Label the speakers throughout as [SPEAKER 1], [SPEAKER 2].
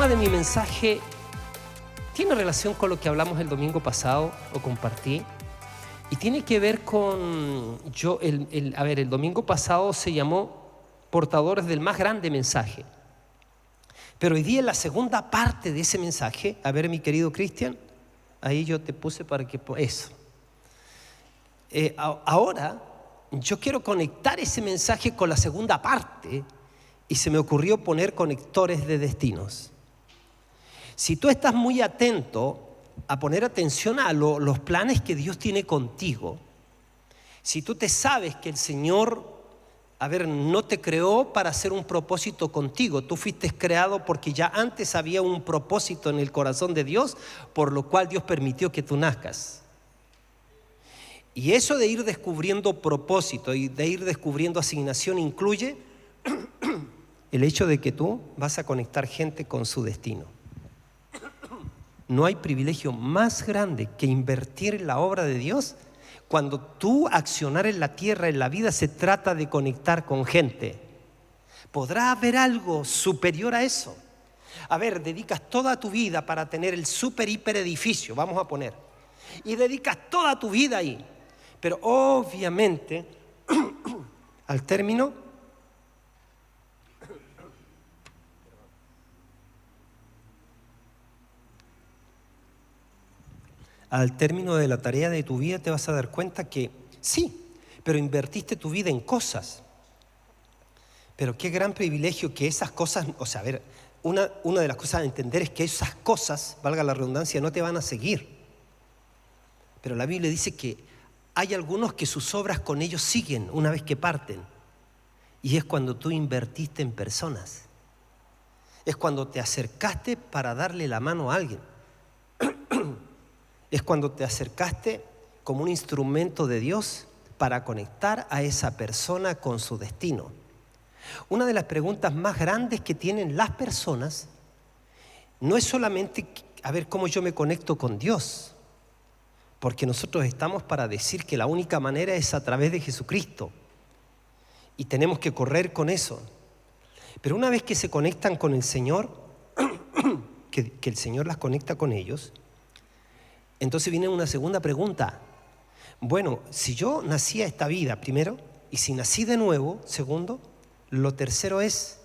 [SPEAKER 1] tema de mi mensaje tiene relación con lo que hablamos el domingo pasado o compartí, y tiene que ver con el domingo pasado se llamó portadores del más grande mensaje, pero hoy día en la segunda parte de ese mensaje, a ver, mi querido Cristian, ahí yo te puse para que eso. Ahora yo quiero conectar ese mensaje con la segunda parte y se me ocurrió poner conectores de destinos. Si tú estás muy atento a poner atención a los planes que Dios tiene contigo, si tú te sabes que el Señor, no te creó para hacer un propósito contigo, tú fuiste creado porque ya antes había un propósito en el corazón de Dios, por lo cual Dios permitió que tú nazcas. Y eso de ir descubriendo propósito y de ir descubriendo asignación incluye el hecho de que tú vas a conectar gente con su destino. No hay privilegio más grande que invertir en la obra de Dios cuando tú accionar en la tierra, en la vida, se trata de conectar con gente. ¿Podrá haber algo superior a eso? Dedicas toda tu vida para tener el super hiper edificio, vamos a poner, y dedicas toda tu vida ahí, pero obviamente al término de la tarea de tu vida te vas a dar cuenta que sí, pero invertiste tu vida en cosas. Pero qué gran privilegio que esas cosas, una de las cosas a entender es que esas cosas, valga la redundancia, no te van a seguir. Pero la Biblia dice que hay algunos que sus obras con ellos siguen una vez que parten. Y es cuando tú invertiste en personas. Es cuando te acercaste para darle la mano a alguien. Es cuando te acercaste como un instrumento de Dios para conectar a esa persona con su destino. Una de las preguntas más grandes que tienen las personas no es solamente cómo yo me conecto con Dios, porque nosotros estamos para decir que la única manera es a través de Jesucristo y tenemos que correr con eso. Pero una vez que se conectan con el Señor, que el Señor las conecta con ellos, entonces viene una segunda pregunta. Bueno, si yo nací a esta vida, primero, y si nací de nuevo, segundo, lo tercero es,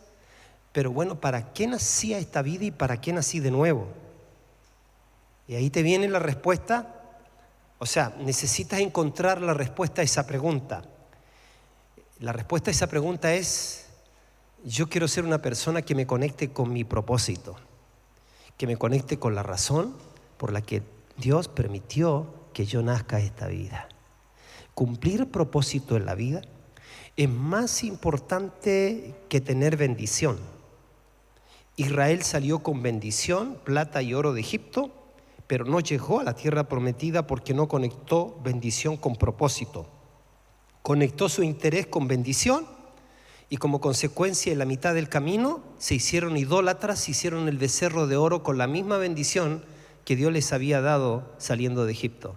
[SPEAKER 1] pero bueno, ¿para qué nací a esta vida y para qué nací de nuevo? Y ahí te viene la respuesta. Necesitas encontrar la respuesta a esa pregunta. La respuesta a esa pregunta es: yo quiero ser una persona que me conecte con mi propósito, que me conecte con la razón por la que Dios permitió que yo nazca a esta vida. Cumplir propósito en la vida es más importante que tener bendición. Israel salió con bendición, plata y oro de Egipto, pero no llegó a la tierra prometida porque no conectó bendición con propósito. Conectó su interés con bendición y como consecuencia en la mitad del camino se hicieron idólatras, hicieron el becerro de oro con la misma bendición que Dios les había dado saliendo de Egipto.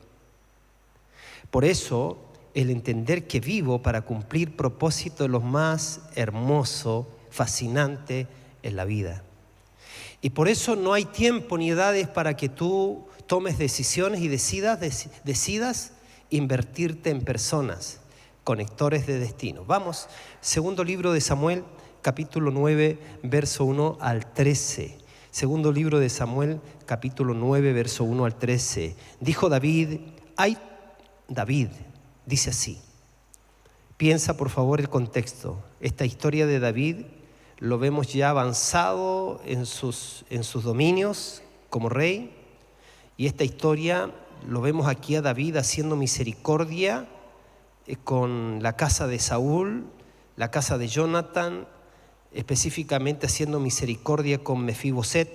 [SPEAKER 1] Por eso, el entender que vivo para cumplir propósito es lo más hermoso, fascinante en la vida. Y por eso no hay tiempo ni edades para que tú tomes decisiones y decidas invertirte en personas, conectores de destino. Vamos, segundo libro de Samuel, capítulo 9, verso 1 al 13. Segundo libro de Samuel, capítulo 9, verso 1 al 13. Dijo David, David dice así. Piensa por favor el contexto. Esta historia de David lo vemos ya avanzado en sus dominios como rey. Y esta historia lo vemos aquí a David haciendo misericordia con la casa de Saúl, la casa de Jonathan, específicamente haciendo misericordia con Mefiboset.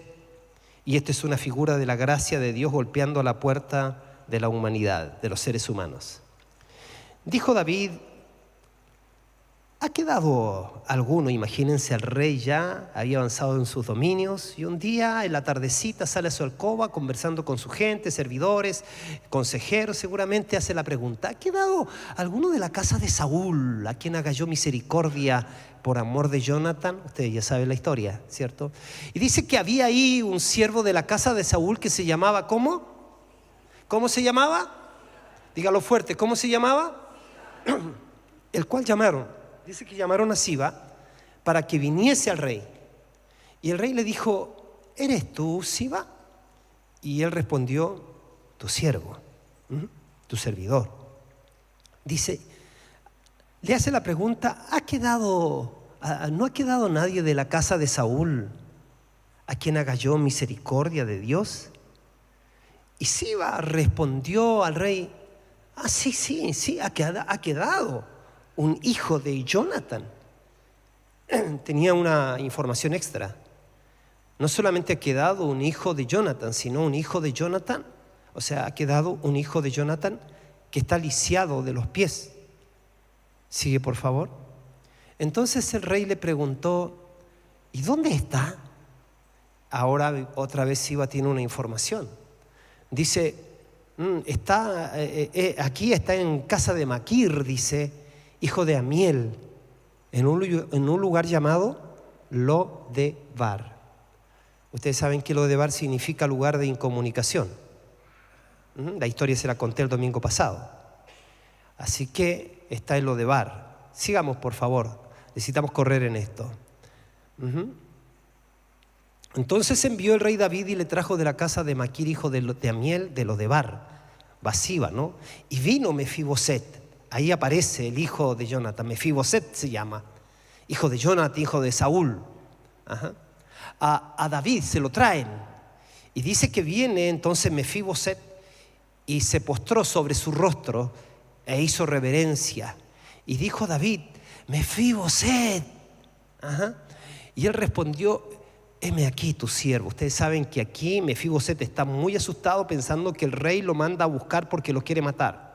[SPEAKER 1] Y esto es una figura de la gracia de Dios golpeando a la puerta de la humanidad, de los seres humanos. Dijo David, ¿Ha quedado alguno? Imagínense, el rey ya había avanzado en sus dominios y un día en la tardecita sale a su alcoba conversando con su gente, servidores, consejeros, seguramente hace la pregunta: ¿ha quedado alguno de la casa de Saúl, a quien haga yo misericordia por amor de Jonathan? Ustedes ya saben la historia, ¿cierto? Y dice que había ahí un siervo de la casa de Saúl que se llamaba, ¿cómo? ¿Cómo se llamaba? Dígalo fuerte, ¿cómo se llamaba? El cual llamaron. Dice que llamaron a Siba para que viniese al rey. Y el rey le dijo: ¿eres tú, Siba? Y él respondió: tu siervo, tu servidor. Dice, le hace la pregunta: ¿no ha quedado nadie de la casa de Saúl a quien haga yo misericordia de Dios? Y Siba respondió al rey: sí, ha quedado un hijo de Jonathan. Tenía una información extra. No solamente ha quedado un hijo de Jonathan, sino un hijo de Jonathan. O sea, ha quedado un hijo de Jonathan que está lisiado de los pies. Sigue, por favor. Entonces el rey le preguntó: ¿y dónde está? Ahora otra vez Siba tiene una información. Dice: aquí está en casa de Maquir, dice, hijo de Amiel, en un lugar llamado Lo-debar. Ustedes saben que Lo-debar significa lugar de incomunicación. La historia se la conté el domingo pasado. Así que está en Lo-debar. Sigamos, por favor. Necesitamos correr en esto. Entonces envió el rey David y le trajo de la casa de Maquir, hijo de Amiel, de Lo-debar, Basiba, ¿no? Y vino Mefiboset. Ahí aparece el hijo de Jonathan, Mefiboset se llama, hijo de Jonathan, hijo de Saúl. A David se lo traen. Y dice que viene entonces Mefiboset y se postró sobre su rostro e hizo reverencia. Y dijo David: Mefiboset. Y él respondió: heme aquí tu siervo. Ustedes saben que aquí Mefiboset está muy asustado pensando que el rey lo manda a buscar porque lo quiere matar.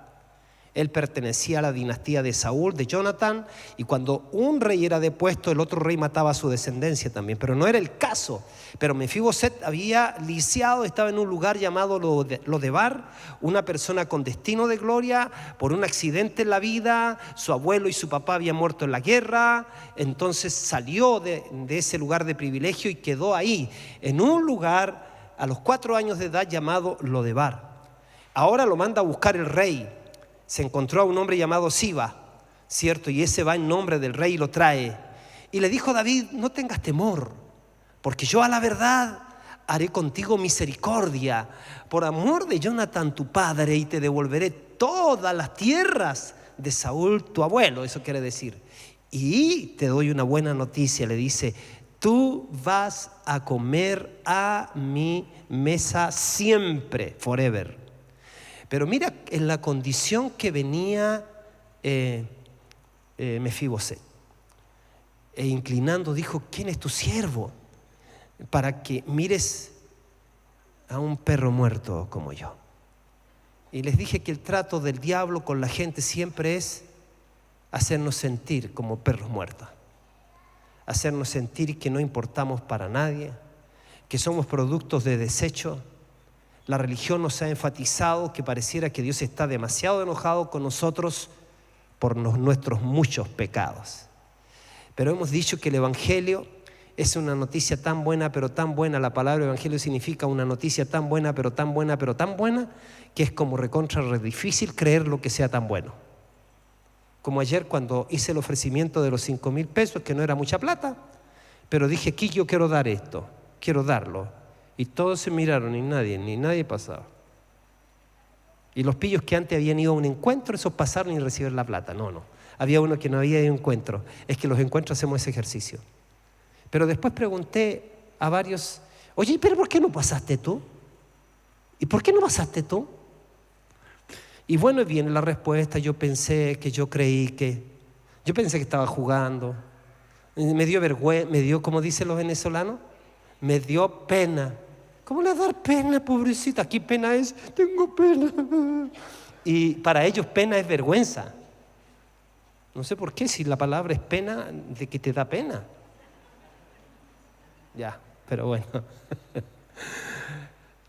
[SPEAKER 1] Él pertenecía a la dinastía de Saúl, de Jonathan, y cuando un rey era depuesto, el otro rey mataba a su descendencia también, pero no era el caso. Pero Mefiboset había lisiado, estaba en un lugar llamado Lo-debar, una persona con destino de gloria, por un accidente en la vida. Su abuelo y su papá habían muerto en la guerra, entonces salió de ese lugar de privilegio y quedó ahí, en un lugar a los 4 años de edad llamado Lo-debar. Ahora lo manda a buscar el rey. Se encontró a un hombre llamado Siba, ¿cierto? Y ese va en nombre del rey y lo trae. Y le dijo David: no tengas temor, porque yo a la verdad haré contigo misericordia por amor de Jonathan tu padre, y te devolveré todas las tierras de Saúl tu abuelo. Eso quiere decir. Y te doy una buena noticia, le dice: tú vas a comer a mi mesa siempre, forever. Pero mira en la condición que venía Mefiboset. E inclinando dijo: ¿quién es tu siervo para que mires a un perro muerto como yo? Y les dije que el trato del diablo con la gente siempre es hacernos sentir como perros muertos, hacernos sentir que no importamos para nadie, que somos productos de desecho. La religión nos ha enfatizado que pareciera que Dios está demasiado enojado con nosotros por nuestros muchos pecados. Pero hemos dicho que el Evangelio es una noticia tan buena, pero tan buena. La palabra Evangelio significa una noticia tan buena, pero tan buena, pero tan buena, que es como recontra difícil creer lo que sea tan bueno. Como ayer cuando hice el ofrecimiento de los 5,000 pesos, que no era mucha plata, pero dije: aquí yo quiero dar esto, quiero darlo. Y todos se miraron y nadie pasaba. Y los pillos que antes habían ido a un encuentro, esos pasaron y recibieron la plata. No. Había uno que no había ido a un encuentro. Es que los encuentros hacemos ese ejercicio. Pero después pregunté a varios: oye, ¿pero por qué no pasaste tú? ¿Y por qué no pasaste tú? Y bueno, viene la respuesta: yo pensé que estaba jugando. Me dio vergüenza, como dicen los venezolanos, me dio pena. ¿Cómo le va a dar pena, pobrecita? Aquí pena es: tengo pena. Y para ellos pena es vergüenza. No sé por qué, si la palabra es pena, de que te da pena. Ya, pero bueno.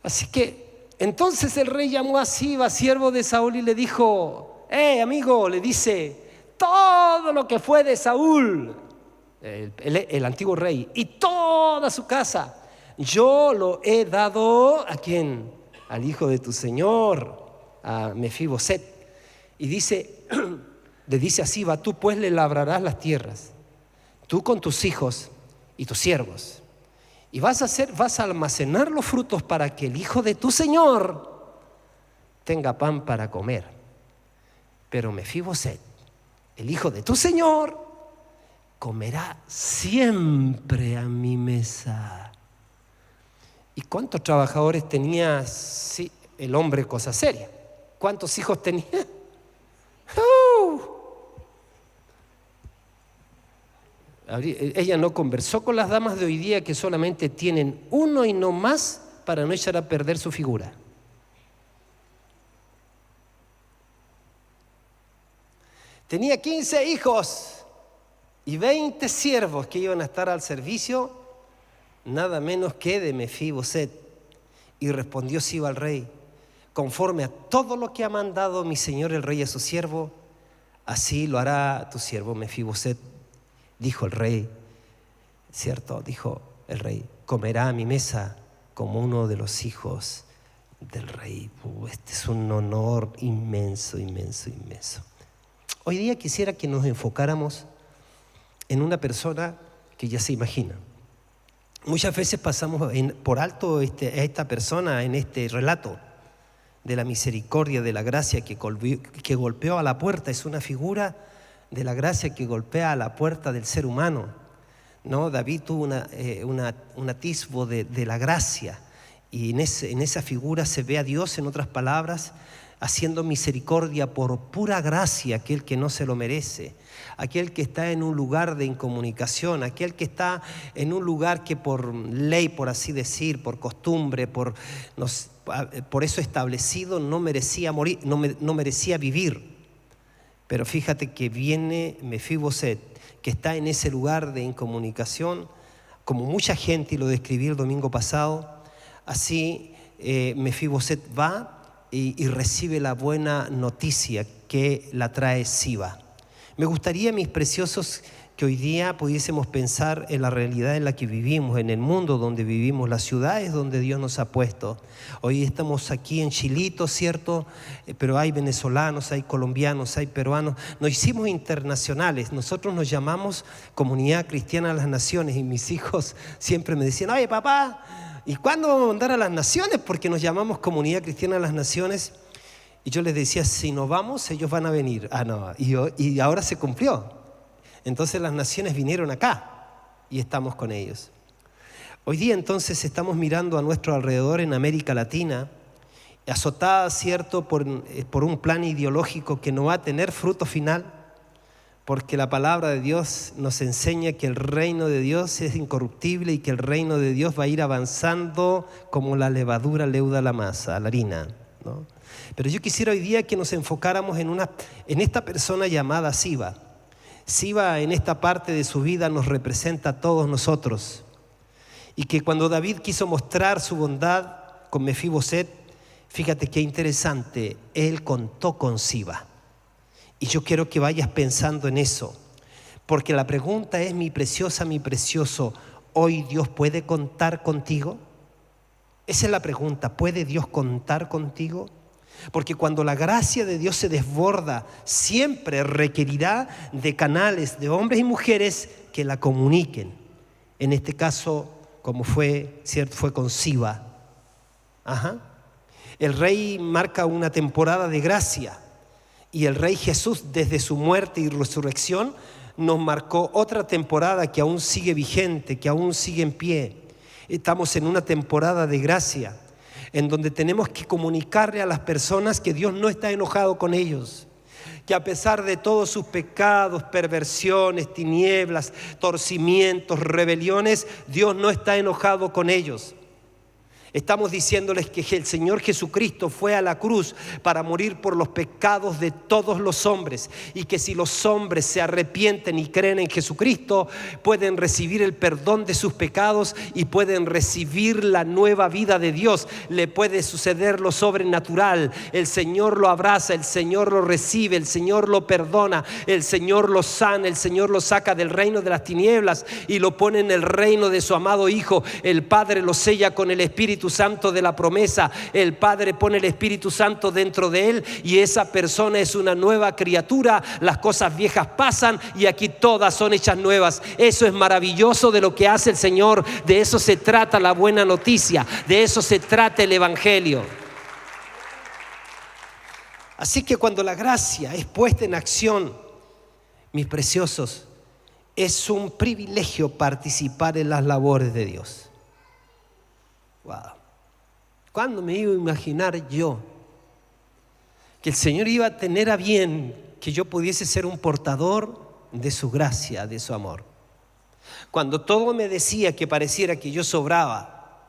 [SPEAKER 1] Así que entonces el rey llamó a Siba, siervo de Saúl, y le dijo: amigo, le dice, todo lo que fue de Saúl, el antiguo rey, y toda su casa, yo lo he dado ¿a quién? Al hijo de tu señor, a Mefiboset. Y dice, le dice a Siba: tú pues le labrarás las tierras, tú con tus hijos y tus siervos, y vas a almacenar los frutos para que el hijo de tu señor tenga pan para comer. Pero Mefiboset, el hijo de tu señor, comerá siempre a mi mesa. ¿Y cuántos trabajadores tenía el hombre cosa seria? ¿Cuántos hijos tenía? Ella no conversó con las damas de hoy día, que solamente tienen uno y no más, para no echar a perder su figura. Tenía 15 hijos y 20 siervos que iban a estar al servicio, nada menos que de Mefiboset. Y respondió Siba al rey: conforme a todo lo que ha mandado mi señor el rey a su siervo, así lo hará tu siervo Mefiboset. Dijo el rey, cierto, dijo el rey: comerá a mi mesa como uno de los hijos del rey. Este es un honor inmenso, inmenso, inmenso. Hoy día quisiera que nos enfocáramos en una persona que ya se imagina. Muchas veces pasamos por alto a esta persona en este relato de la misericordia, de la gracia que golpeó a la puerta. Es una figura de la gracia que golpea a la puerta del ser humano, ¿no? David tuvo un atisbo de la gracia, y en esa figura se ve a Dios, en otras palabras, haciendo misericordia por pura gracia a aquel que no se lo merece, aquel que está en un lugar de incomunicación, aquel que está en un lugar que por ley, por así decir, por costumbre, por eso establecido, no merecía morir, no merecía vivir. Pero fíjate que viene Mefiboset, que está en ese lugar de incomunicación, como mucha gente, y lo describí el domingo pasado. Así Mefiboset va y recibe la buena noticia que la trae Siba. Me gustaría, mis preciosos, que hoy día pudiésemos pensar en la realidad en la que vivimos, en el mundo donde vivimos, las ciudades donde Dios nos ha puesto. Hoy estamos aquí en Chilito, ¿cierto? Pero hay venezolanos, hay colombianos, hay peruanos. Nos hicimos internacionales. Nosotros nos llamamos Comunidad Cristiana de las Naciones, y mis hijos siempre me decían: oye, papá, ¿y cuándo vamos a mandar a las naciones? Porque nos llamamos Comunidad Cristiana de las Naciones. Y yo les decía: si no vamos, ellos van a venir. No, y ahora se cumplió. Entonces las naciones vinieron acá y estamos con ellos. Hoy día entonces estamos mirando a nuestro alrededor en América Latina, azotada, ¿cierto?, por un plan ideológico que no va a tener fruto final, porque la palabra de Dios nos enseña que el reino de Dios es incorruptible y que el reino de Dios va a ir avanzando como la levadura leuda la masa, la harina, ¿no? Pero yo quisiera hoy día que nos enfocáramos en esta persona llamada Siba. Siba, en esta parte de su vida, nos representa a todos nosotros. Y que cuando David quiso mostrar su bondad con Mefiboset, fíjate qué interesante, él contó con Siba. Y yo quiero que vayas pensando en eso, porque la pregunta es: mi preciosa, mi precioso, ¿hoy Dios puede contar contigo? Esa es la pregunta: ¿puede Dios contar contigo? Porque cuando la gracia de Dios se desborda, siempre requerirá de canales, de hombres y mujeres que la comuniquen. En este caso, como fue, ¿cierto?, fue con Siba. El rey marca una temporada de gracia, y el rey Jesús, desde su muerte y resurrección, nos marcó otra temporada que aún sigue vigente, que aún sigue en pie. Estamos en una temporada de gracia, en donde tenemos que comunicarle a las personas que Dios no está enojado con ellos, que a pesar de todos sus pecados, perversiones, tinieblas, torcimientos, rebeliones, Dios no está enojado con ellos. Estamos diciéndoles que el Señor Jesucristo fue a la cruz para morir por los pecados de todos los hombres, y que si los hombres se arrepienten y creen en Jesucristo, pueden recibir el perdón de sus pecados y pueden recibir la nueva vida de Dios. Le puede suceder lo sobrenatural. El Señor lo abraza, el Señor lo recibe, el Señor lo perdona, el Señor lo sana, el Señor lo saca del reino de las tinieblas y lo pone en el reino de su amado Hijo. El Padre lo sella con el Espíritu Santo de la promesa. El Padre pone el Espíritu Santo dentro de él y esa persona es una nueva criatura. Las cosas viejas pasan y aquí todas son hechas nuevas. Eso es maravilloso de lo que hace el Señor. De eso se trata la buena noticia, de eso se trata el Evangelio. Así que cuando la gracia es puesta en acción, mis preciosos, es un privilegio participar en las labores de Dios. Wow. ¿Cuándo me iba a imaginar yo que el Señor iba a tener a bien que yo pudiese ser un portador de su gracia, de su amor? Cuando todo me decía que pareciera que yo sobraba,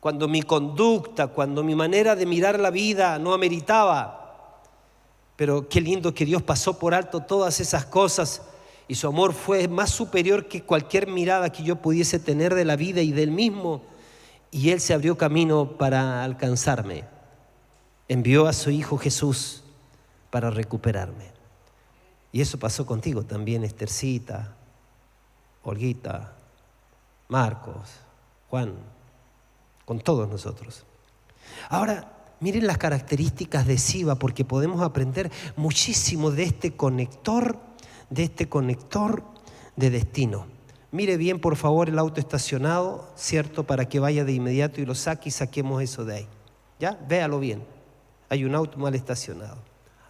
[SPEAKER 1] cuando mi conducta, cuando mi manera de mirar la vida no ameritaba, pero qué lindo que Dios pasó por alto todas esas cosas y su amor fue más superior que cualquier mirada que yo pudiese tener de la vida y del mismo. Y Él se abrió camino para alcanzarme. Envió a su Hijo Jesús para recuperarme. Y eso pasó contigo también, Estercita, Olguita, Marcos, Juan, con todos nosotros. Ahora, miren las características de Siva, porque podemos aprender muchísimo de este conector de destino. Mire bien, por favor, el auto estacionado, ¿cierto? Para que vaya de inmediato y lo saque y saquemos eso de ahí. ¿Ya? Véalo bien. Hay un auto mal estacionado.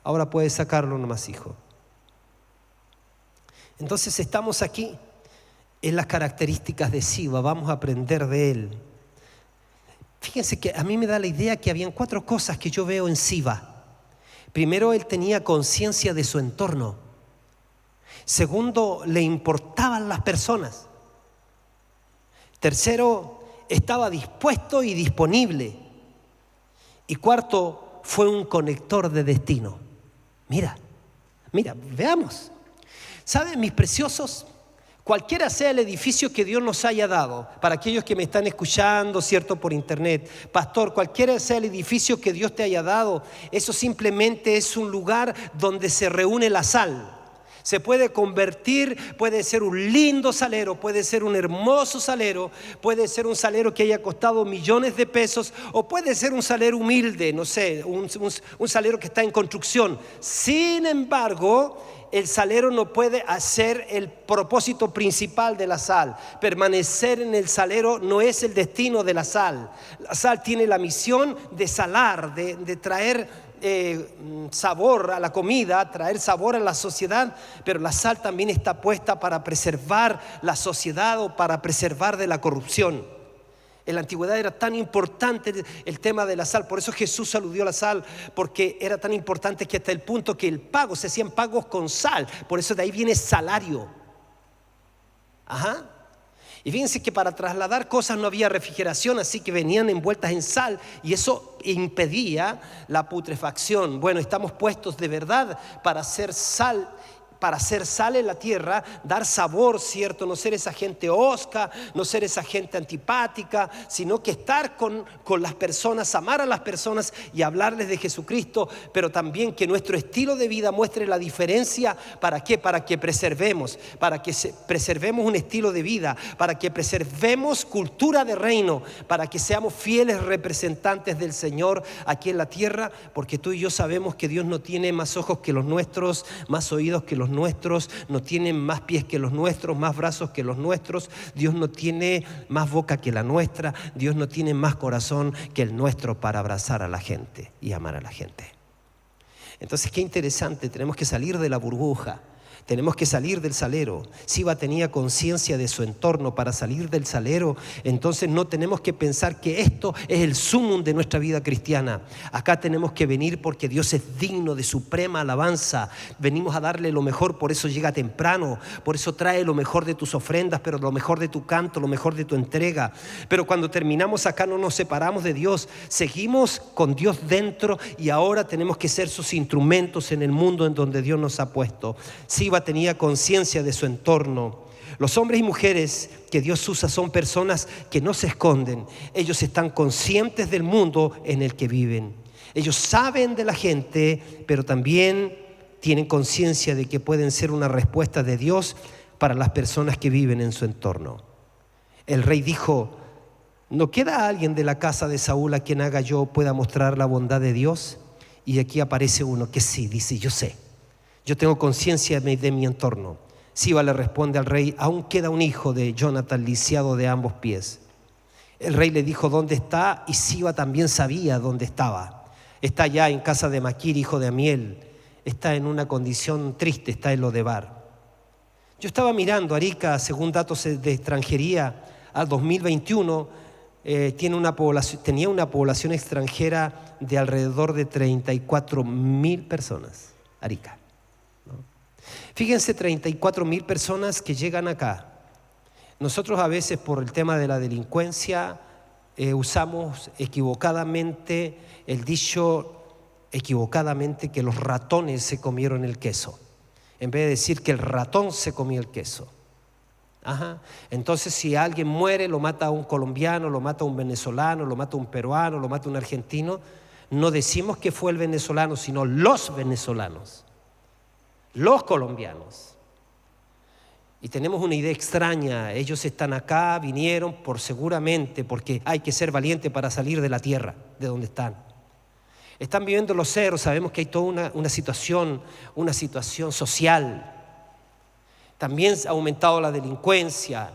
[SPEAKER 1] Ahora puede sacarlo nomás, hijo. Entonces estamos aquí en las características de Siva. Vamos a aprender de él. Fíjense que a mí me da la idea que habían 4 cosas que yo veo en Siva. Primero, él tenía conciencia de su entorno. Segundo, le importaban las personas. Tercero, estaba dispuesto y disponible. Y cuarto, fue un conector de destino. Mira, veamos. ¿Saben, mis preciosos? Cualquiera sea el edificio que Dios nos haya dado, para aquellos que me están escuchando, ¿cierto?, por internet, pastor, cualquiera sea el edificio que Dios te haya dado, eso simplemente es un lugar donde se reúne la sal. Se puede convertir, puede ser un lindo salero, puede ser un hermoso salero, puede ser un salero que haya costado millones de pesos, o puede ser un salero humilde, no sé, un salero que está en construcción. Sin embargo, el salero no puede hacer el propósito principal de la sal. Permanecer en el salero no es el destino de la sal. La sal tiene la misión de salar, de traer sabor a la comida, traer sabor a la sociedad, pero la sal también está puesta para preservar la sociedad o para preservar de la corrupción. En la antigüedad era tan importante el tema de la sal, por eso Jesús aludió a la sal, porque era tan importante que hasta el punto que el pago, se hacían pagos con sal, por eso de ahí viene salario. Ajá. Y fíjense que para trasladar cosas no había refrigeración, así que venían envueltas en sal y eso impedía la putrefacción. Bueno, estamos puestos de verdad para hacer sal en la tierra, dar sabor, ¿cierto? No ser esa gente hosca, no ser esa gente antipática, sino que estar con las personas, amar a las personas y hablarles de Jesucristo, pero también que nuestro estilo de vida muestre la diferencia. ¿Para qué? Para que preservemos, preservemos un estilo de vida, para que preservemos cultura de reino, para que seamos fieles representantes del Señor aquí en la tierra, porque tú y yo sabemos que Dios no tiene más ojos que los nuestros, más oídos que los nuestros, no tiene más pies que los nuestros, más brazos que los nuestros. Dios no tiene más boca que la nuestra. Dios no tiene más corazón que el nuestro para abrazar a la gente y amar a la gente. Entonces, qué interesante, tenemos que salir de la burbuja. Tenemos que salir del salero. Siba tenía conciencia de su entorno. Para salir del salero, entonces no tenemos que pensar que esto es el sumum de nuestra vida cristiana. Acá tenemos que venir porque Dios es digno de suprema alabanza. Venimos a darle lo mejor, por eso llega temprano, por eso trae lo mejor de tus ofrendas, pero lo mejor de tu canto, lo mejor de tu entrega. Pero cuando terminamos acá no nos separamos de Dios, seguimos con Dios dentro y ahora tenemos que ser sus instrumentos en el mundo en donde Dios nos ha puesto. Siba tenía conciencia de su entorno. Los hombres y mujeres que Dios usa son personas que no se esconden. Ellos están conscientes del mundo en el que viven. Ellos saben de la gente, pero también tienen conciencia de que pueden ser una respuesta de Dios para las personas que viven en su entorno. El rey dijo: ¿no queda alguien de la casa de Saúl a quien haga yo pueda mostrar la bondad de Dios? Y aquí aparece uno que sí, dice: yo sé. Yo tengo conciencia de mi entorno. Siba le responde al rey: aún queda un hijo de Jonathan lisiado de ambos pies. El rey le dijo: ¿dónde está? Y Siba también sabía dónde estaba. Está allá en casa de Maquir, hijo de Amiel. Está en una condición triste, está en Lodebar. Yo estaba mirando Arica, según datos de extranjería, al 2021 tenía una población extranjera de alrededor de 34,000 personas. Arica. Fíjense, 34,000 personas que llegan acá. Nosotros a veces por el tema de la delincuencia usamos equivocadamente el dicho que los ratones se comieron el queso, en vez de decir que el ratón se comió el queso. Entonces, si alguien muere, lo mata un colombiano, lo mata un venezolano, lo mata un peruano, lo mata un argentino, no decimos que fue el venezolano, sino los venezolanos. Los colombianos. Y tenemos una idea extraña: ellos están acá, vinieron porque hay que ser valiente para salir de la tierra, de donde están. Están viviendo los cerros, sabemos que hay toda una situación social. También ha aumentado la delincuencia.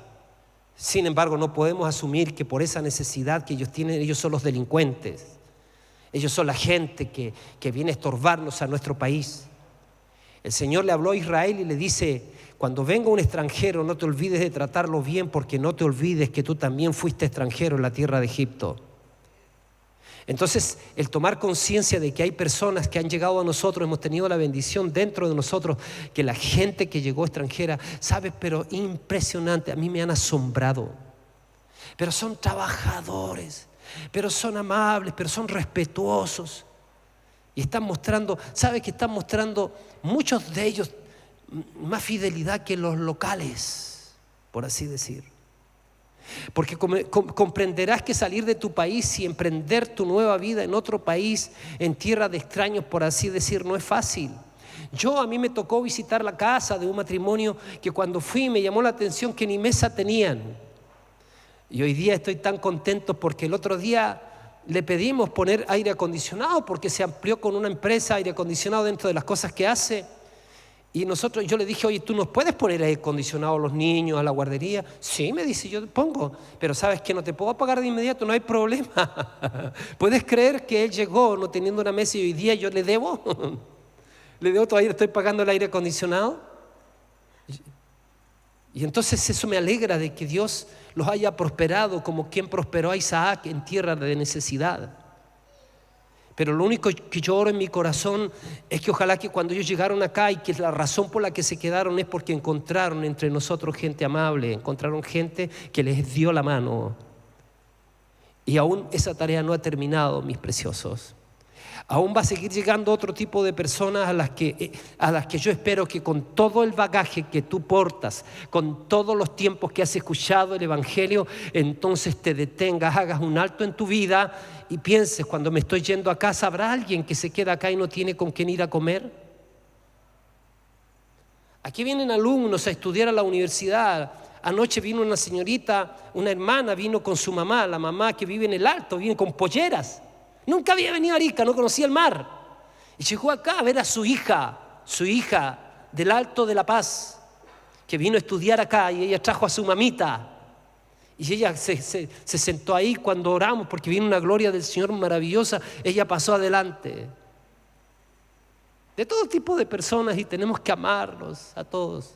[SPEAKER 1] Sin embargo, no podemos asumir que por esa necesidad que ellos tienen, ellos son los delincuentes. Ellos son la gente que viene a estorbarnos a nuestro país. El Señor le habló a Israel y le dice: cuando venga un extranjero, no te olvides de tratarlo bien, porque no te olvides que tú también fuiste extranjero en la tierra de Egipto. Entonces, el tomar conciencia de que hay personas que han llegado a nosotros, hemos tenido la bendición dentro de nosotros, que la gente que llegó extranjera, ¿sabes? Pero impresionante, a mí me han asombrado. Pero son trabajadores, pero son amables, pero son respetuosos. Y están mostrando, ¿sabe que están mostrando muchos de ellos más fidelidad que los locales, por así decir? Porque comprenderás que salir de tu país y emprender tu nueva vida en otro país, en tierra de extraños, por así decir, no es fácil. A mí me tocó visitar la casa de un matrimonio que cuando fui me llamó la atención que ni mesa tenían. Y hoy día estoy tan contento porque el otro día le pedimos poner aire acondicionado porque se amplió con una empresa aire acondicionado dentro de las cosas que hace. Y yo le dije: oye, ¿tú nos puedes poner aire acondicionado a los niños, a la guardería? Sí, me dice, yo pongo, pero sabes que no te puedo pagar de inmediato, no hay problema. ¿Puedes creer que él llegó no teniendo una mesa y hoy día yo le debo? Le debo, todavía estoy pagando el aire acondicionado. Y entonces eso me alegra de que Dios los haya prosperado como quien prosperó a Isaac en tierra de necesidad. Pero lo único que yo oro en mi corazón es que ojalá que cuando ellos llegaron acá, y que la razón por la que se quedaron es porque encontraron entre nosotros gente amable, encontraron gente que les dio la mano. Y aún esa tarea no ha terminado, mis preciosos. Aún va a seguir llegando otro tipo de personas a las que yo espero que con todo el bagaje que tú portas, con todos los tiempos que has escuchado el Evangelio, entonces te detengas, hagas un alto en tu vida y pienses: cuando me estoy yendo a casa, ¿habrá alguien que se queda acá y no tiene con quién ir a comer? Aquí vienen alumnos a estudiar a la universidad. Anoche vino una señorita, una hermana, vino con su mamá, la mamá que vive en el Alto, viene con polleras. Nunca había venido a Arica, no conocía el mar. Y llegó acá a ver a su hija del Alto de La Paz, que vino a estudiar acá, y ella trajo a su mamita. Y ella se sentó ahí cuando oramos, porque vino una gloria del Señor maravillosa. Ella pasó adelante. de todo tipo de personas, y tenemos que amarlos a todos.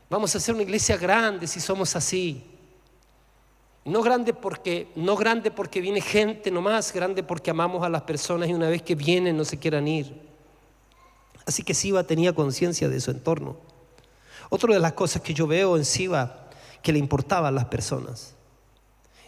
[SPEAKER 1] Vamos a hacer una iglesia grande si somos así. No grande porque viene gente nomás, grande porque amamos a las personas y una vez que vienen no se quieran ir. Así que Siba tenía conciencia de su entorno. Otra de las cosas que yo veo en Siba, que le importaban las personas.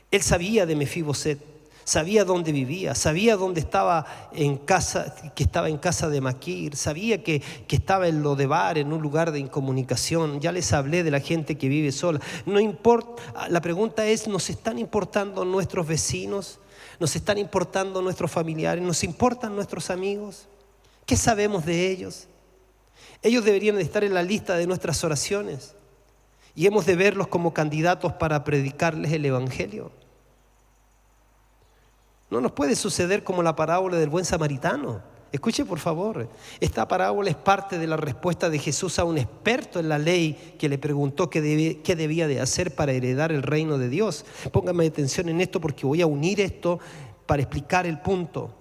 [SPEAKER 1] Él sabía de Mefiboset, sabía dónde vivía, sabía dónde estaba en casa, que estaba en casa de Maquir, sabía que estaba en Lodebar, en un lugar de incomunicación. Ya les hablé de la gente que vive sola. No importa, la pregunta es, ¿nos están importando nuestros vecinos? ¿Nos están importando nuestros familiares? ¿Nos importan nuestros amigos? ¿Qué sabemos de ellos? Ellos deberían estar en la lista de nuestras oraciones y hemos de verlos como candidatos para predicarles el evangelio. No nos puede suceder como la parábola del buen samaritano. Escuche por favor, esta parábola es parte de la respuesta de Jesús a un experto en la ley que le preguntó qué debía de hacer para heredar el reino de Dios. Póngame atención en esto porque voy a unir esto para explicar el punto.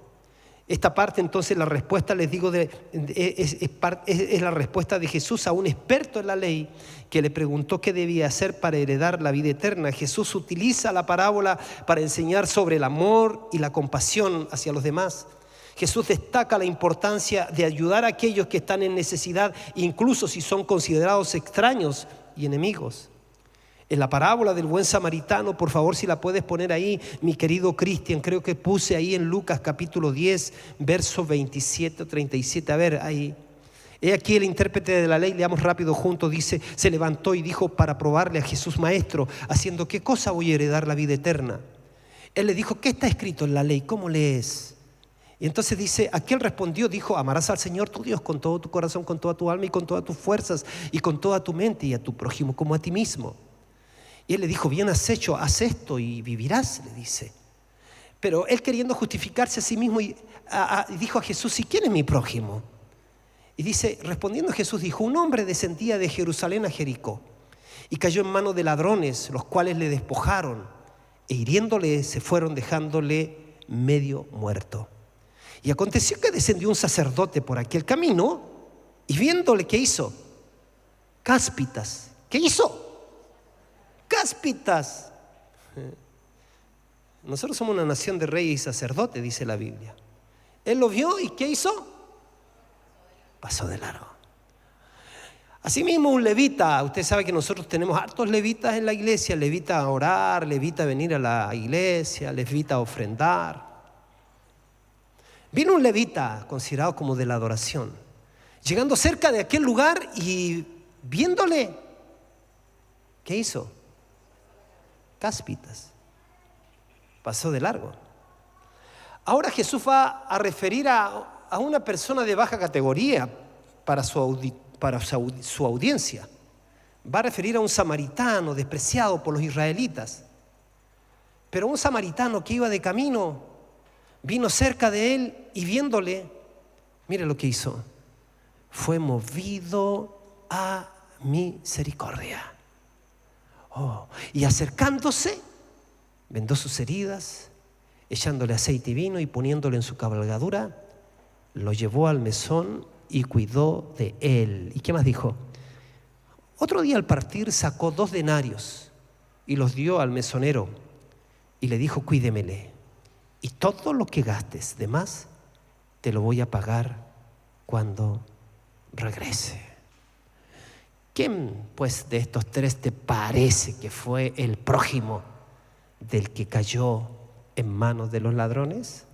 [SPEAKER 1] Esta parte entonces, la respuesta, les digo, es la respuesta de Jesús a un experto en la ley que le preguntó qué debía hacer para heredar la vida eterna. Jesús utiliza la parábola para enseñar sobre el amor y la compasión hacia los demás. Jesús destaca la importancia de ayudar a aquellos que están en necesidad, incluso si son considerados extraños y enemigos. En la parábola del buen samaritano, por favor, si la puedes poner ahí, mi querido Cristian, creo que puse ahí en Lucas capítulo 10, versos 27 o 37. A ver, ahí. He aquí el intérprete de la ley, leamos rápido juntos, dice, se levantó y dijo para probarle a Jesús, maestro, haciendo qué cosa voy a heredar la vida eterna. Él le dijo, ¿qué está escrito en la ley? ¿Cómo lees? Y entonces dice, aquel respondió, dijo, amarás al Señor tu Dios con todo tu corazón, con toda tu alma y con todas tus fuerzas y con toda tu mente, y a tu prójimo como a ti mismo. Y él le dijo, bien has hecho, haz esto y vivirás, le dice. Pero él, queriendo justificarse a sí mismo, dijo a Jesús, ¿y quién es mi prójimo? Y dice, respondiendo Jesús dijo, un hombre descendía de Jerusalén a Jericó y cayó en manos de ladrones, los cuales le despojaron e hiriéndole se fueron, dejándole medio muerto. Y aconteció que descendió un sacerdote por aquel camino y viéndole, ¿qué hizo? Cáspitas. ¿Qué hizo? Cáspitas. Nosotros somos una nación de reyes y sacerdotes, dice la Biblia. Él lo vio y ¿qué hizo? Pasó de largo. Asimismo un levita, usted sabe que nosotros tenemos hartos levitas en la iglesia, levita a orar, levita a venir a la iglesia, levita a ofrendar. Vino un levita considerado como de la adoración, llegando cerca de aquel lugar y viéndole, ¿qué hizo? Cáspitas. Pasó de largo. Ahora Jesús va a referir a una persona de baja categoría para su audiencia. Va a referir a un samaritano despreciado por los israelitas. Pero un samaritano que iba de camino vino cerca de él y viéndole, mire lo que hizo. Fue movido a misericordia. Y acercándose, vendó sus heridas, echándole aceite y vino y poniéndole en su cabalgadura, lo llevó al mesón y cuidó de él. ¿Y qué más dijo? Otro día al partir sacó 2 denarios y los dio al mesonero y le dijo, cuídemele y todo lo que gastes de más te lo voy a pagar cuando regrese. ¿Quién pues de estos 3 te parece que fue el prójimo del que cayó en manos de los ladrones?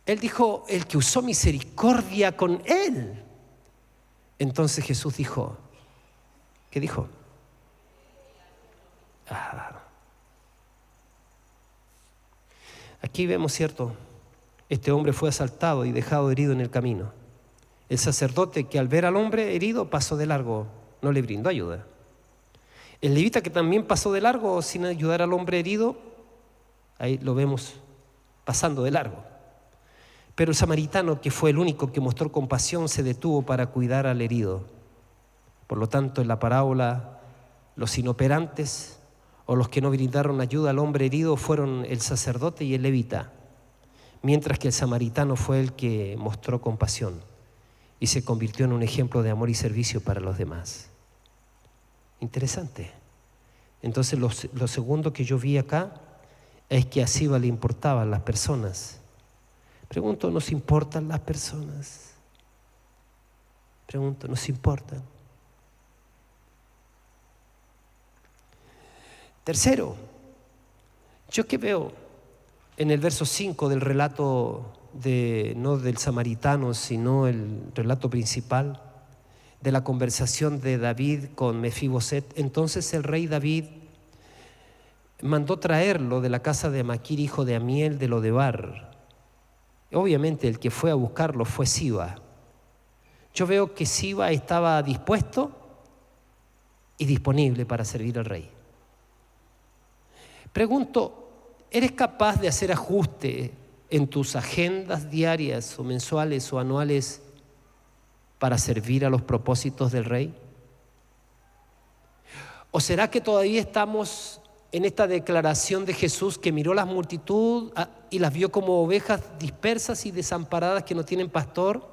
[SPEAKER 1] Él dijo, el que usó misericordia con él. Entonces Jesús dijo, ¿qué dijo? Aquí vemos, ¿cierto? Este hombre fue asaltado y dejado herido en el camino. El sacerdote que al ver al hombre herido pasó de largo, no le brindó ayuda. El levita que también pasó de largo sin ayudar al hombre herido, ahí lo vemos pasando de largo. Pero el samaritano, que fue el único que mostró compasión, se detuvo para cuidar al herido. Por lo tanto, en la parábola, los inoperantes o los que no brindaron ayuda al hombre herido fueron el sacerdote y el levita, mientras que el samaritano fue el que mostró compasión. y se convirtió en un ejemplo de amor y servicio para los demás. Interesante. Entonces lo segundo que yo vi acá es que a Siba le importaban las personas. Pregunto, ¿nos importan las personas? Pregunto, ¿nos importan? Tercero, yo que veo en el verso 5 del relato no del samaritano, sino el relato principal de la conversación de David con Mefiboset. Entonces el rey David mandó traerlo de la casa de Maquir, hijo de Amiel de Lodebar. Obviamente el que fue a buscarlo fue Siba. Yo veo que Siba estaba dispuesto y disponible para servir al rey. Pregunto, ¿eres capaz de hacer ajuste en tus agendas diarias o mensuales o anuales para servir a los propósitos del rey? ¿O será que todavía estamos en esta declaración de Jesús que miró las multitud y las vio como ovejas dispersas y desamparadas que no tienen pastor?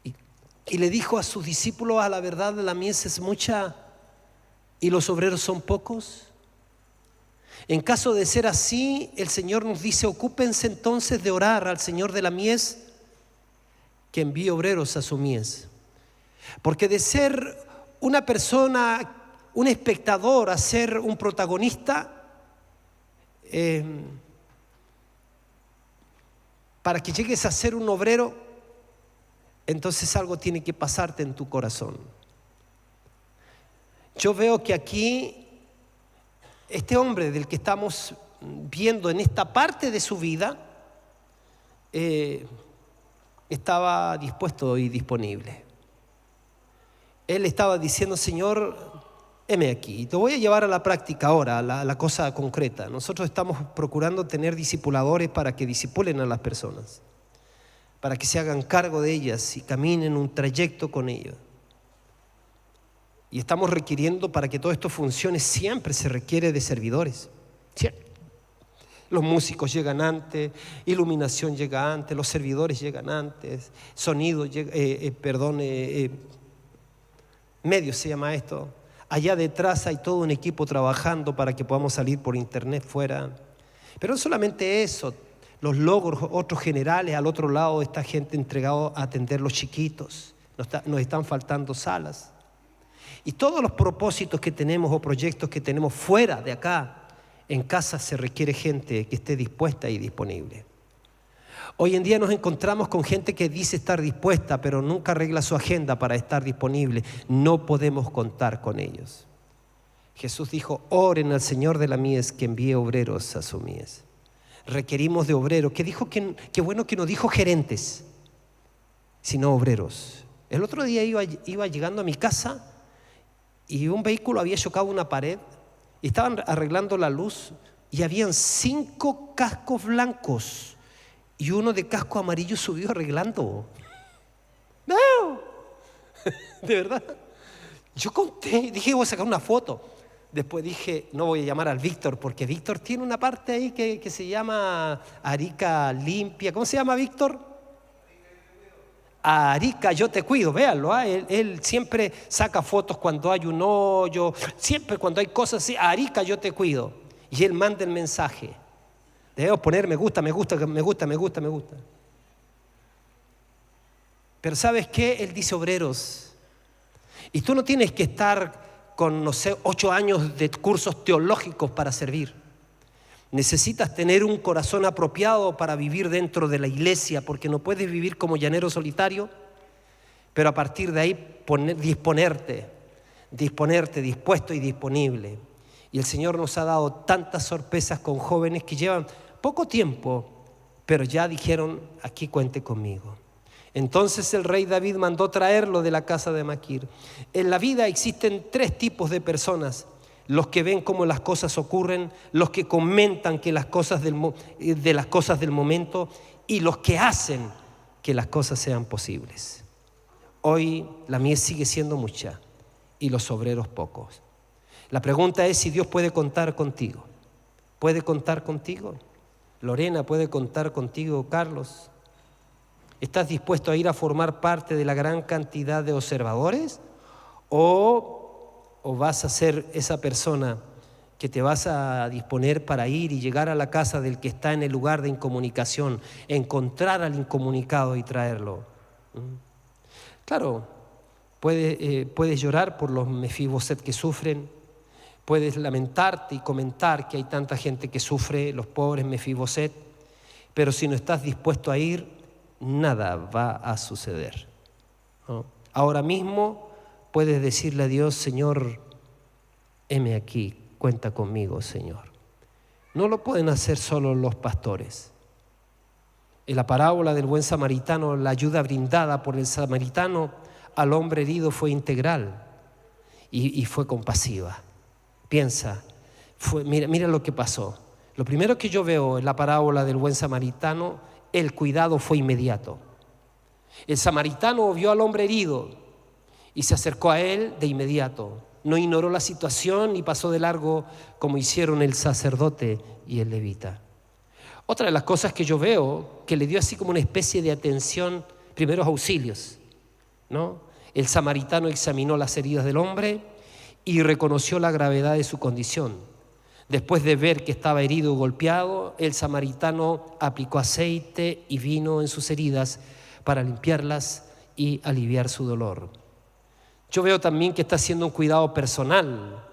[SPEAKER 1] Y le dijo a sus discípulos, a la verdad la mies es mucha y los obreros son pocos. En caso de ser así, el Señor nos dice, ocúpense entonces de orar al Señor de la mies que envíe obreros a su mies. Porque de ser una persona, un espectador, a ser un protagonista, para que llegues a ser un obrero, entonces algo tiene que pasarte en tu corazón. Yo veo que aquí este hombre del que estamos viendo en esta parte de su vida estaba dispuesto y disponible. Él estaba diciendo, Señor, heme aquí, te voy a llevar a la práctica ahora, la cosa concreta. Nosotros estamos procurando tener discipuladores para que discipulen a las personas, para que se hagan cargo de ellas y caminen un trayecto con ellos. Y estamos requiriendo, para que todo esto funcione, siempre se requiere de servidores. Siempre. Los músicos llegan antes, iluminación llega antes, los servidores llegan antes, sonido llega, medio se llama esto. Allá detrás hay todo un equipo trabajando para que podamos salir por internet fuera. Pero no solamente eso, los logros, otros generales, al otro lado está gente entregada a atender los chiquitos, nos están faltando salas. Y todos los propósitos que tenemos o proyectos que tenemos fuera de acá, en casa se requiere gente que esté dispuesta y disponible. Hoy en día nos encontramos con gente que dice estar dispuesta, pero nunca arregla su agenda para estar disponible. No podemos contar con ellos. Jesús dijo, oren al Señor de la mies que envíe obreros a su mies. Requerimos de obreros. Que dijo que bueno que no dijo gerentes, sino obreros. El otro día iba llegando a mi casa y un vehículo había chocado una pared y estaban arreglando la luz y habían 5 cascos blancos y uno de casco amarillo subió arreglando. No, de verdad. Yo conté, dije voy a sacar una foto. Después dije, no voy a llamar al Víctor, porque Víctor tiene una parte ahí que se llama Arica Limpia. ¿Cómo se llama, Víctor? Arica, yo te cuido, véanlo, él siempre saca fotos cuando hay un hoyo, siempre cuando hay cosas así, Arica, yo te cuido. Y él manda el mensaje. Debo poner me gusta. Pero ¿sabes qué? Él dice obreros. Y tú no tienes que estar con, 8 años de cursos teológicos para servir. Necesitas tener un corazón apropiado para vivir dentro de la iglesia, porque no puedes vivir como llanero solitario, pero a partir de ahí disponerte, dispuesto y disponible. Y el Señor nos ha dado tantas sorpresas con jóvenes que llevan poco tiempo, pero ya dijeron, aquí cuente conmigo. Entonces el rey David mandó traerlo de la casa de Maquir. En la vida existen 3 tipos de personas: los que ven cómo las cosas ocurren, los que comentan que las cosas de las cosas del momento, y los que hacen que las cosas sean posibles. Hoy la mies sigue siendo mucha y los obreros pocos. La pregunta es si Dios puede contar contigo. ¿Puede contar contigo? Lorena, ¿puede contar contigo, Carlos? ¿Estás dispuesto a ir a formar parte de la gran cantidad de observadores? ¿O vas a ser esa persona que te vas a disponer para ir y llegar a la casa del que está en el lugar de incomunicación, encontrar al incomunicado y traerlo? Claro, puedes llorar por los Mefiboset que sufren, puedes lamentarte y comentar que hay tanta gente que sufre, los pobres Mefiboset, pero si no estás dispuesto a ir, nada va a suceder, ¿no? Ahora mismo puedes decirle a Dios: Señor, heme aquí, cuenta conmigo, Señor. No lo pueden hacer solo los pastores. En la parábola del buen samaritano, la ayuda brindada por el samaritano al hombre herido fue integral y fue compasiva. Piensa, mira lo que pasó. Lo primero que yo veo en la parábola del buen samaritano, el cuidado fue inmediato. El samaritano vio al hombre herido y se acercó a él de inmediato. No ignoró la situación ni pasó de largo como hicieron el sacerdote y el levita. Otra de las cosas que yo veo, que le dio así como una especie de atención, primeros auxilios, ¿no? El samaritano examinó las heridas del hombre y reconoció la gravedad de su condición. Después de ver que estaba herido y golpeado, el samaritano aplicó aceite y vino en sus heridas para limpiarlas y aliviar su dolor. Yo veo también que está haciendo un cuidado personal.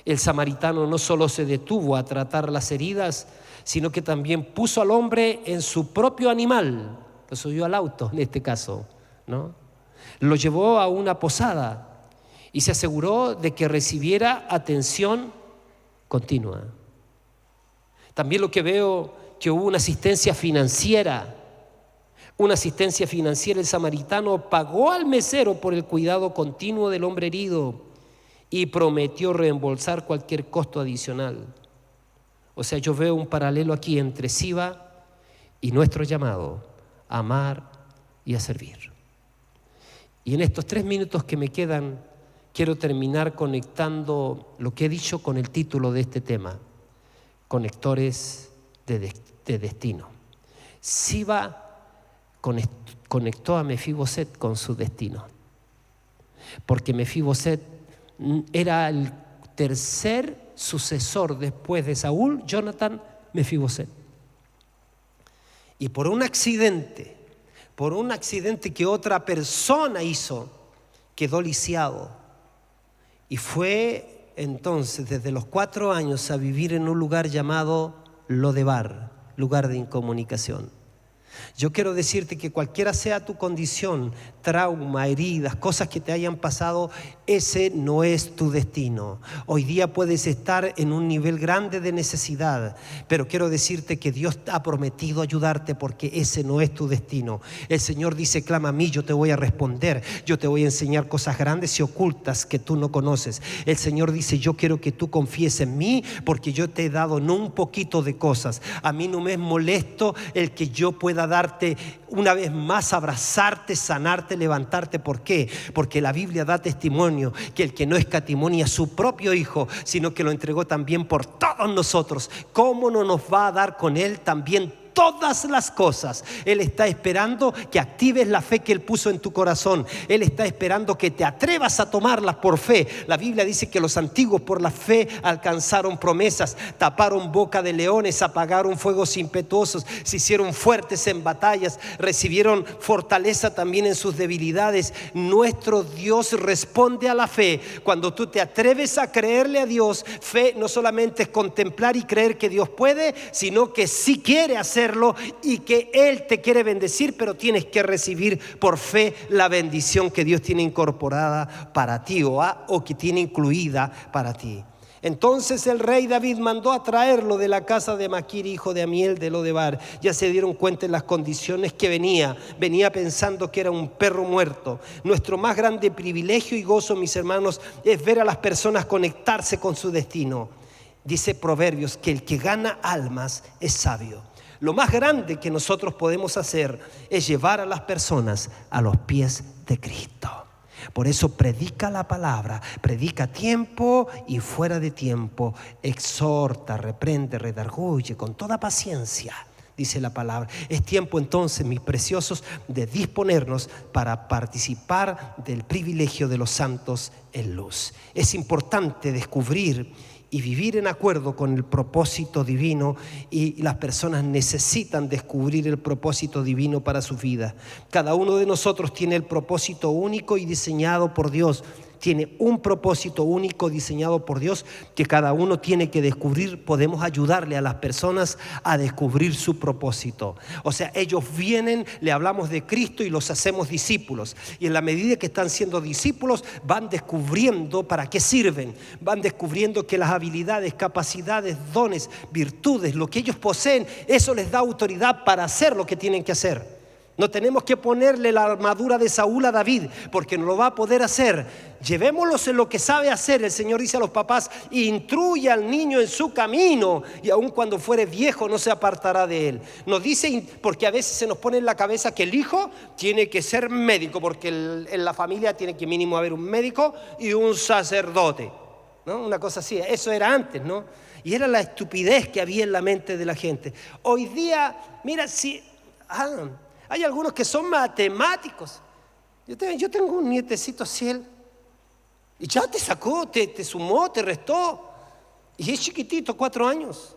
[SPEAKER 1] El samaritano no solo se detuvo a tratar las heridas, sino que también puso al hombre en su propio animal, lo subió al auto en este caso, ¿no? Lo llevó a una posada y se aseguró de que recibiera atención continua. También lo que veo, que hubo una asistencia financiera. El samaritano pagó al mesero por el cuidado continuo del hombre herido y prometió reembolsar cualquier costo adicional. O sea, yo veo un paralelo aquí entre Siba y nuestro llamado a amar y a servir. Y en estos 3 minutos que me quedan, quiero terminar conectando lo que he dicho con el título de este tema: conectores de destino. Siba conectó a Mefiboset con su destino, porque Mefiboset era el tercer sucesor después de Saúl, Jonathan, Mefiboset. Y por un accidente que otra persona hizo, quedó lisiado y fue entonces desde los 4 años a vivir en un lugar llamado Lodebar, lugar de incomunicación. Yo quiero decirte que cualquiera sea tu condición, trauma, heridas, cosas que te hayan pasado, ese no es tu destino. Hoy día puedes estar en un nivel grande de necesidad, pero quiero decirte que Dios ha prometido ayudarte, porque ese no es tu destino. El Señor dice: clama a mí, yo te voy a responder, yo te voy a enseñar cosas grandes y ocultas que tú no conoces. El Señor dice: yo quiero que tú confíes en mí, porque yo te he dado no un poquito de cosas. A mí no me es molesto el que yo pueda darte una vez más, abrazarte, sanarte, levantarte. ¿Por qué? Porque la Biblia da testimonio que el que no escatimó ni a su propio Hijo, sino que lo entregó también por todos nosotros, ¿cómo no nos va a dar con Él también todas las cosas? Él está esperando que actives la fe que Él puso en tu corazón. Él está esperando que te atrevas a tomarlas por fe. La Biblia dice que los antiguos por la fe alcanzaron promesas, taparon boca de leones, apagaron fuegos impetuosos, se hicieron fuertes en batallas, recibieron fortaleza también en sus debilidades. Nuestro Dios responde a la fe. Cuando tú te atreves a creerle a Dios, fe no solamente es contemplar y creer que Dios puede, sino que sí quiere hacer y que Él te quiere bendecir, pero tienes que recibir por fe la bendición que Dios tiene incorporada para ti o que tiene incluida para ti. Entonces el rey David mandó a traerlo de la casa de Maquir, hijo de Amiel de Lodebar. Ya se dieron cuenta en las condiciones que venía pensando que era un perro muerto. Nuestro más grande privilegio y gozo, mis hermanos, es ver a las personas conectarse con su destino. Dice Proverbios que el que gana almas es sabio. Lo más grande que nosotros podemos hacer es llevar a las personas a los pies de Cristo. Por eso predica la palabra, predica a tiempo y fuera de tiempo, exhorta, reprende, redarguye con toda paciencia. dice la palabra. Es tiempo entonces, mis preciosos, de disponernos para participar del privilegio de los santos en luz. Es importante descubrir y vivir en acuerdo con el propósito divino, y las personas necesitan descubrir el propósito divino para su vida. Cada uno de nosotros tiene el propósito único y diseñado por Dios. Tiene un propósito único diseñado por Dios que cada uno tiene que descubrir. Podemos ayudarle a las personas a descubrir su propósito. O sea, ellos vienen, le hablamos de Cristo y los hacemos discípulos. Y en la medida que están siendo discípulos, van descubriendo para qué sirven. Van descubriendo que las habilidades, capacidades, dones, virtudes, lo que ellos poseen, eso les da autoridad para hacer lo que tienen que hacer. No tenemos que ponerle la armadura de Saúl a David, porque no lo va a poder hacer. Llevémoslos en lo que sabe hacer. El Señor dice a los papás: instruye al niño en su camino, y aun cuando fuere viejo no se apartará de él. Nos dice, porque a veces se nos pone en la cabeza que el hijo tiene que ser médico, porque en la familia tiene que mínimo haber un médico y un sacerdote, ¿no? Una cosa así. Eso era antes, ¿no? Y era la estupidez que había en la mente de la gente. Hoy día, mira, si... hay algunos que son matemáticos. Yo tengo un nietecito así, y ya te sacó, te sumó, te restó, y es chiquitito, 4 años.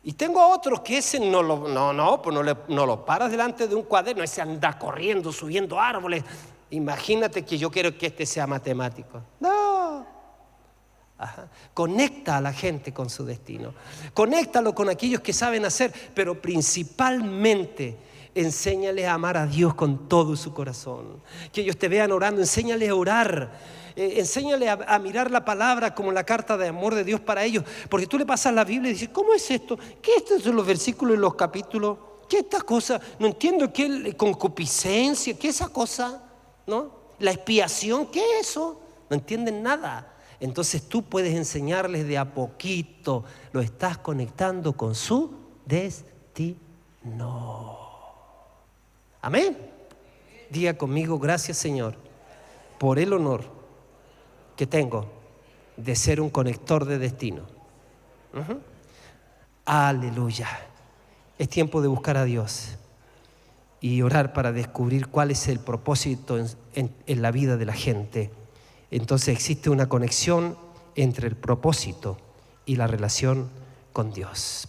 [SPEAKER 1] Y tengo otros que ese no lo paras delante de un cuaderno, ese anda corriendo, subiendo árboles. Imagínate que yo quiero que este sea matemático. No. Conecta a la gente con su destino. Conéctalo con aquellos que saben hacer, pero principalmente enséñales a amar a Dios con todo su corazón. Que ellos te vean orando, enséñales a orar, enséñales a mirar la palabra como la carta de amor de Dios para ellos. Porque tú le pasas la Biblia y dices: ¿cómo es esto? ¿Qué estos son los versículos y los capítulos? ¿Qué esta cosa? No entiendo. ¿Qué concupiscencia? ¿Qué es esa cosa? ¿No? La expiación, ¿qué es eso? No entienden nada. Entonces tú puedes enseñarles de a poquito. Lo estás conectando con su destino. Amén. Diga conmigo: gracias, Señor, por el honor que tengo de ser un conector de destino. Aleluya. Es tiempo de buscar a Dios y orar para descubrir cuál es el propósito en la vida de la gente. Entonces existe una conexión entre el propósito y la relación con Dios.